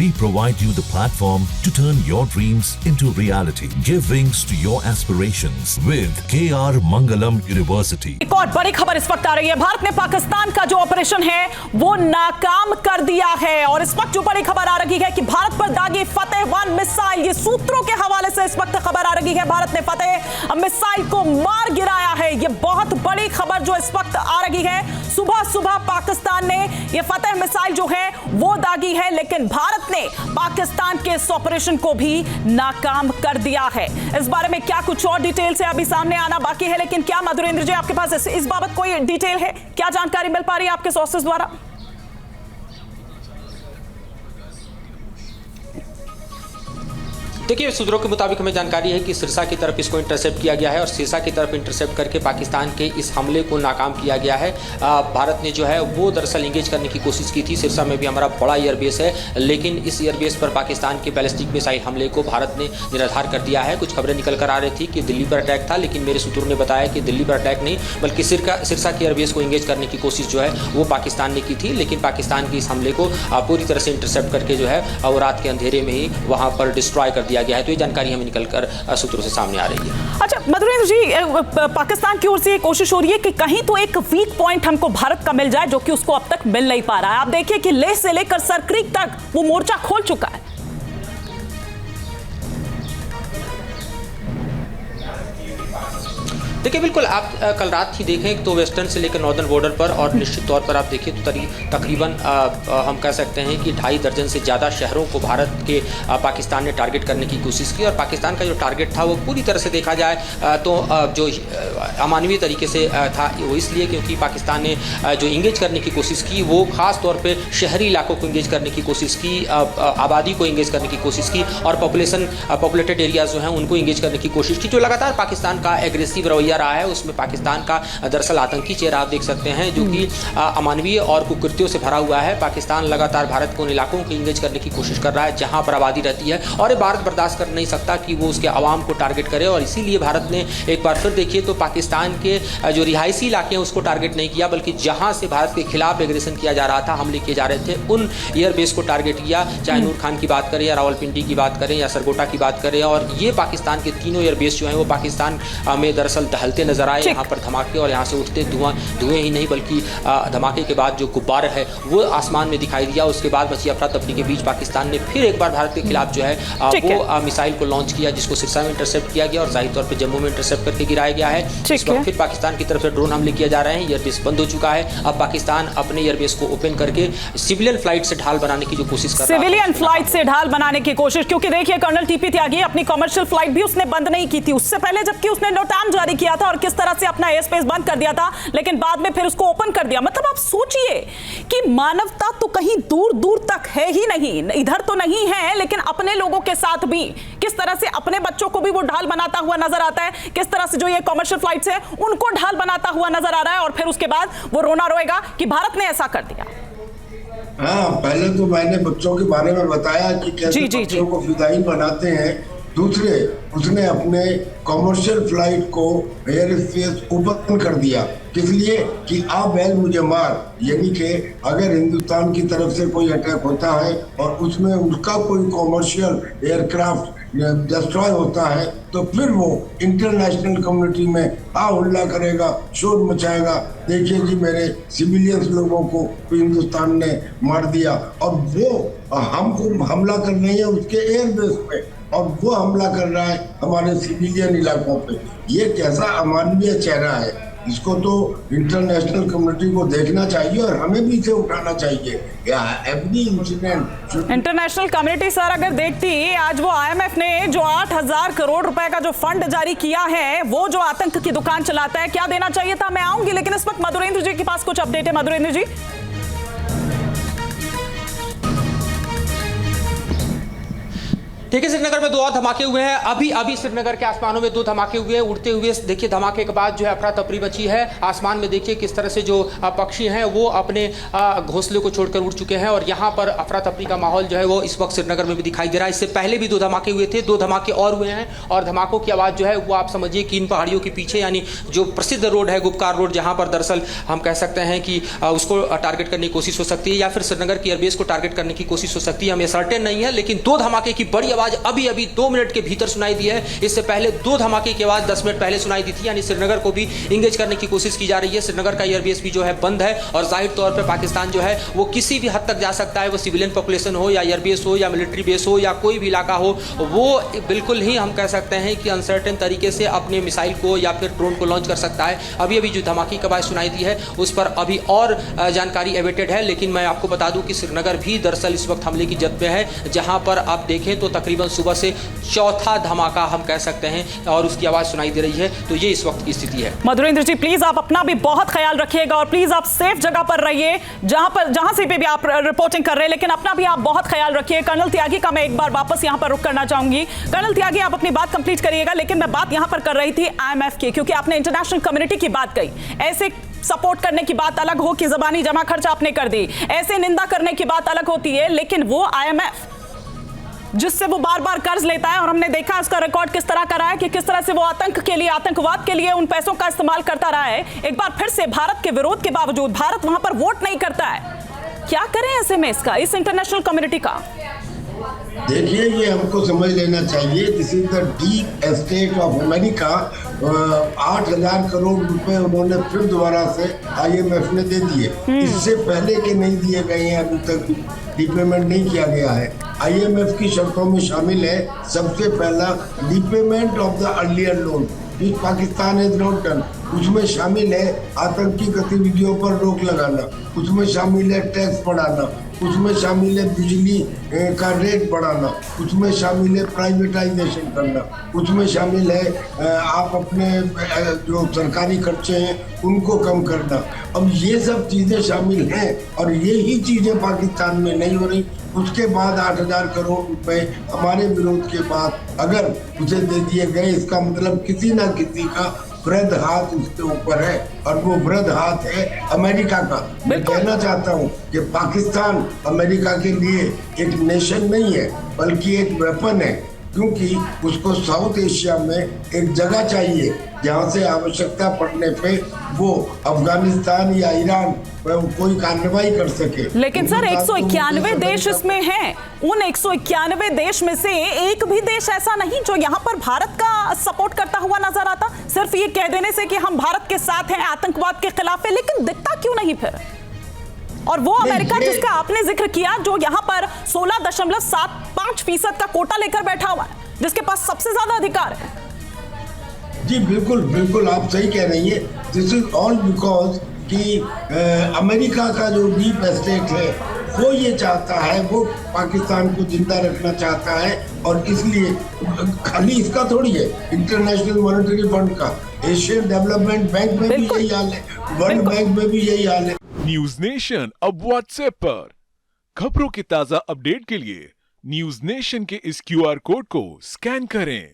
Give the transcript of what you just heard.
We provide you the platform to turn your dreams into reality. Give wings to your aspirations with KR Mangalam University. एक और बड़ी खबर इस वक्त आ रही है। भारत ने पाकिस्तान का जो ऑपरेशन है वो नाकाम कर दिया है और इस वक्त जो बड़ी खबर आ रही है कि भारत पर दागी फतेह-1 मिसाइल, ये सूत्रों के हवाले से इस वक्त खबर आ रही है, भारत ने फतेह मिसाइल को मार गिराया है। ये बहुत बड़ी खबर जो इस वक्त आ रही है। सुबह सुबह पाकिस्तान ने ये फतेह मिसाइल जो है वो दागी है, लेकिन भारत ने पाकिस्तान के इस ऑपरेशन को भी नाकाम कर दिया है। इस बारे में क्या कुछ और डिटेल से अभी सामने आना बाकी है, लेकिन क्या मधुरेंद्र जी आपके पास इस बाबत कोई डिटेल है? क्या जानकारी मिल पा रही है आपके सोर्सेज द्वारा? देखिए, सूत्रों के मुताबिक हमें जानकारी है कि सिरसा की तरफ इसको इंटरसेप्ट किया गया है और सिरसा की तरफ इंटरसेप्ट करके पाकिस्तान के इस हमले को नाकाम किया गया है। भारत ने जो है वो दरअसल इंगेज करने की कोशिश की थी। सिरसा में भी हमारा बड़ा एयरबेस है, लेकिन इस एयरबेस पर पाकिस्तान के बैलिस्टिक मिसाइल हमले को भारत ने निराधार कर दिया है। कुछ खबरें निकल कर आ रही थी कि दिल्ली पर अटैक था, लेकिन मेरे सूत्रों ने बताया कि दिल्ली पर अटैक नहीं, बल्कि सिरसा के एयरबेस को इंगेज करने की कोशिश जो है वो पाकिस्तान ने की थी। लेकिन पाकिस्तान के इस हमले को पूरी तरह से इंटरसेप्ट करके जो है वो रात के अंधेरे में ही वहाँ पर डिस्ट्रॉय कर दिया गया है। तो ये जानकारी निकलकर सूत्रों से सामने आ रही है। अच्छा मधुरेंद्र जी, पाकिस्तान की ओर से कोशिश हो रही है कि कहीं तो एक वीक पॉइंट हमको भारत का मिल जाए, जो कि उसको अब तक मिल नहीं पा रहा है। आप देखिए कि लेह से लेकर सरक्रीक तक वो मोर्चा खोल चुका है। देखिए, बिल्कुल आप कल रात ही देखें तो वेस्टर्न से लेकर नॉर्दर्न बॉर्डर पर और निश्चित तौर पर आप देखिए तो तकरीबन हम कह सकते हैं कि 2.5 दर्जन से ज़्यादा शहरों को भारत के पाकिस्तान ने टारगेट करने की कोशिश की। और पाकिस्तान का जो टारगेट था वो पूरी तरह से देखा जाए तो जो अमानवीय तरीके से था, वो इसलिए क्योंकि पाकिस्तान ने जो इंगेज करने की कोशिश की वो ख़ास तौर पर शहरी इलाकों को इंगेज करने की कोशिश की, आबादी को इंगेज करने की कोशिश की और पॉपुलेटेड एरियाज जो हैं उनको इंगेज करने की कोशिश की। जो लगातार पाकिस्तान का एग्रेसिव रवैया रहा है उसमें पाकिस्तान का दरअसल आतंकी चेहरा आप देख सकते हैं, जो कि अमानवीय और कुकृत्यों से भरा हुआ है। पाकिस्तान लगातार भारत को उन इलाकों को इंगेज करने की कोशिश कर रहा है जहां पर आबादी रहती है, और ये भारत बर्दाश्त कर नहीं सकता कि वो उसके आवाम को टारगेट करे। और इसीलिए भारत ने एक बार फिर देखिए तो पाकिस्तान के जो रिहायशी इलाके हैं उसको टारगेट नहीं किया, बल्कि जहां से भारत के खिलाफ एग्रेशन किया जा रहा था, हमले किए जा रहे थे, उन एयरबेस को टारगेट किया। चाहे नूर खान की बात करें या रावलपिंडी की बात करें या सरगोटा की बात करें, और ये पाकिस्तान के तीनों एयरबेस जो हैं वो पाकिस्तान में दरअसल दहलते नजर आए। यहाँ पर धमाके और यहाँ से उठते धुएं ही नहीं बल्कि धमाके के बाद जो गुब्बार है वो आसमान में दिखाई दिया। उसके बाद मची अफरा तफरी के बीच पाकिस्तान ने फिर एक बार भारत के खिलाफ जो है वो मिसाइल को लॉन्च किया, जिसको सिरसा में इंटरसेप्ट किया गया और जाहिर तौर पर जम्मू में इंटरसेप्ट करके गिराया गया है। इस वक्त फिर पाकिस्तान की तरफ से ड्रोन हमले किए जा रहे हैं। एयरबेस बंद हो चुका है। अब पाकिस्तान अपने एयरबेस को ओपन करके सिविलियन फ्लाइट से ढाल बनाने की जो कोशिश कर रहा है, सिविलियन फ्लाइट से ढाल बनाने की कोशिश, क्योंकि देखिए कर्नल टीपी त्यागी अपनी कमर्शियल फ्लाइट भी उसने बंद नहीं की थी उससे पहले, जबकि उसने नोटाम जारी किया था और किस तरह से अपना एयर स्पेस बंद कर दिया था, लेकिन बाद में फिर उसको ओपन कर दिया। मतलब आप सोचिए कि मानवता तो कहीं दूर दूर तक है ही नहीं, इधर तो नहीं है, लेकिन अपने लोगों के साथ भी किस तरह से अपने बच्चों को भी वो ढाल बनाता हुआ नजर आता है, किस तरह से जो ये कमर्शियल फ्लाइट्स है उनको ढाल बनाता हुआ नजर आ रहा है, और फिर उसके बाद वो रोना रोएगा कि भारत ने ऐसा कर दिया। हाँ, पहले तो मैंने बच्चों के बारे में बताया कि कैसे बच्चों को फिदाई बनाते हैं। दूसरे, उसने अपने कमर्शियल फ्लाइट को एयर स्पेस ओपन कर दिया, किस लिए कि आ बैल मुझे मार, यानी कि अगर हिंदुस्तान की तरफ से कोई अटैक होता है और उसमें उसका कोई कमर्शियल एयरक्राफ्ट डिस्ट्रॉय होता है तो फिर वो इंटरनेशनल कम्युनिटी में हल्ला करेगा, शोर मचाएगा, देखिए जी मेरे सिविलियंस लोगों को हिंदुस्तान ने मार दिया। और वो हमको हमला कर रही है उसके एयरबेस पे, और वो हमला कर रहा है हमारे सिविलियन इलाकों पे। ये कैसा अमानवीय चेहरा है, इसको तो इंटरनेशनल कम्युनिटी को देखना चाहिए और हमें भी इसे उठाना चाहिए। Every incident international community sir अगर देखती, आज वो IMF ने जो 8,000 करोड़ रुपए का जो फंड जारी किया है, वो जो आतंक की दुकान चलाता है, क्या देना चाहिए था? मैं आऊंगी, लेकिन इस वक्त मधुरेंद्र जी के पास कुछ अपडेट है। मधुरेंद्र जी, देखिए श्रीनगर में 2 और धमाके हुए हैं। अभी श्रीनगर के आसमानों में 2 धमाके हुए हैं उड़ते हुए। देखिए धमाके के बाद जो है अफरा तफरी मची है। आसमान में देखिए किस तरह से जो पक्षी हैं वो अपने घोंसले को छोड़कर उड़ चुके हैं और यहाँ पर अफरा तफरी का माहौल जो है वो इस वक्त श्रीनगर में भी दिखाई दे रहा है। इससे पहले भी 2 धमाके हुए थे, 2 धमाके और हुए हैं और धमाकों की आवाज़ जो है वो आप समझिए कि इन पहाड़ियों के पीछे यानी जो प्रसिद्ध रोड है गुपकार रोड, जहाँ पर दरअसल हम कह सकते हैं कि उसको टारगेट करने की कोशिश हो सकती है या फिर श्रीनगर की एयरबेस को टारगेट करने की कोशिश हो सकती है, हमें सर्टेन नहीं है। लेकिन 2 धमाके की बड़ी आवाज़ अभी 2 मिनट के भीतर सुनाई दी है। इससे पहले 2 धमाके की आवाज़ 10 मिनट पहले सुनाई दी थी, यानी श्रीनगर को भी इंगेज करने की कोशिश की जा रही है। श्रीनगर का एयरबेस भी जो है बंद है और जाहिर तौर पर पाकिस्तान जो है वो किसी भी हद तक जा सकता है, वो सिविलियन पॉपुलेशन हो या एयरबेस हो या मिलिट्री बेस हो या कोई भी इलाका हो, वो बिल्कुल ही हम कह सकते हैं कि अनसर्टेन तरीके से अपने मिसाइल को या फिर ड्रोन को लॉन्च कर सकता है। अभी जो धमाके की आवाज़ सुनाई दी है उस पर अभी और जानकारी एवेटेड है, लेकिन मैं आपको बता दूं कि श्रीनगर भी दरअसल इस वक्त हमले की जद में है, जहां पर आप देखें तो तकरीबन सुबह से चौथा धमाका हम कह सकते हैं और उसकी आवाज़ सुनाई दे रही है। तो ये इस वक्त की स्थिति है। मधुरेंद्र जी प्लीज आप अपना भी बहुत ख्याल रखिएगा और प्लीज आप सेफ जगह पर रहिए जहां से भी आप रिपोर्टिंग कर रहे हैं, लेकिन अपना भी आप बहुत ख्याल रखिए। कर्नल त्यागी का मैं एक बार वापस यहां पर रुक करना चाहूंगी। कर्नल त्यागी आप अपनी बात कंप्लीट करिएगा, लेकिन मैं बात यहां पर कर रही थी IMF की, क्योंकि आपने इंटरनेशनल कम्युनिटी की बात कही। ऐसे सपोर्ट करने की बात अलग हो कि जबानी जमा खर्च आपने कर दी, ऐसे निंदा करने की बात अलग होती है, लेकिन वो IMF जिससे वो बार बार कर्ज लेता है और हमने देखा उसका रिकॉर्ड किस तरह का रहा है कि किस तरह से वो आतंक के लिए, आतंकवाद के लिए उन पैसों का इस्तेमाल करता रहा है। एक बार फिर से भारत के विरोध के बावजूद भारत वहां पर वोट नहीं करता है। क्या करें ऐसे में इसका, इस इंटरनेशनल कम्युनिटी का? देखिए ये हमको समझ लेना चाहिए, this is the deep state of America. 8,000 crore रुपए उन्होंने फिर दोबारा से IMF ने दे दिए। इससे पहले के नहीं दिए गए हैं, अभी तक रिपेमेंट नहीं किया गया है। IMF की शर्तों में शामिल है सबसे पहला repayment of the earlier loan which Pakistan has not done. उसमें शामिल है आतंकी गतिविधियों पर रोक लगाना, उसमें शामिल है टैक्स बढ़ाना, उसमें शामिल है बिजली का रेट बढ़ाना, उसमें शामिल है प्राइवेटाइजेशन करना, उसमें शामिल है आप अपने जो सरकारी खर्चे हैं उनको कम करना। अब ये सब चीज़ें शामिल हैं और यही चीज़ें पाकिस्तान में नहीं हो रही। उसके बाद 8,000 करोड़ रुपए हमारे विरोध के बाद अगर उसे दे दिए गए, इसका मतलब किसी ना किसी का वृद्ध हाथ उसके ऊपर है और वो वृद्ध हाथ है अमेरिका का। मैं कहना चाहता हूँ कि पाकिस्तान अमेरिका के लिए एक नेशन नहीं है बल्कि एक वेपन है, क्योंकि उसको साउथ एशिया में एक जगह चाहिए जहाँ से आवश्यकता पड़ने पे वो अफगानिस्तान या ईरान कोई कार्रवाई कर सके। लेकिन सर 191 देश इसमें हैं। उन 191 देश में से एक भी देश ऐसा नहीं जो यहाँ पर भारत का सपोर्ट करता हुआ नजर आता। सिर्फ ये कह देने से कि हम भारत के साथ हैं, आतंकवाद के खिलाफ है, लेकिन दिखता क्यों नहीं फिर? और वो अमेरिका जिसका आपने जिक्र किया, जो यहाँ पर 16.75% का कोटा लेकर बैठा हुआ है, जिसके पास सबसे ज्यादा अधिकार है। जी बिल्कुल बिल्कुल आप सही कह रही है। दिस इज ऑल बिकॉज कि अमेरिका का जो डीप स्टेट है वो ये चाहता है, वो पाकिस्तान को जिंदा रखना चाहता है और इसलिए खाली इसका थोड़ी है, इंटरनेशनल मॉनेटरी फंड का, एशियन डेवलपमेंट बैंक में भी यही हाल है, वर्ल्ड बैंक में भी यही हाल है। न्यूज नेशन अब व्हाट्सएप पर खबरों की ताजा अपडेट के लिए न्यूज नेशन के इस QR कोड को स्कैन करें।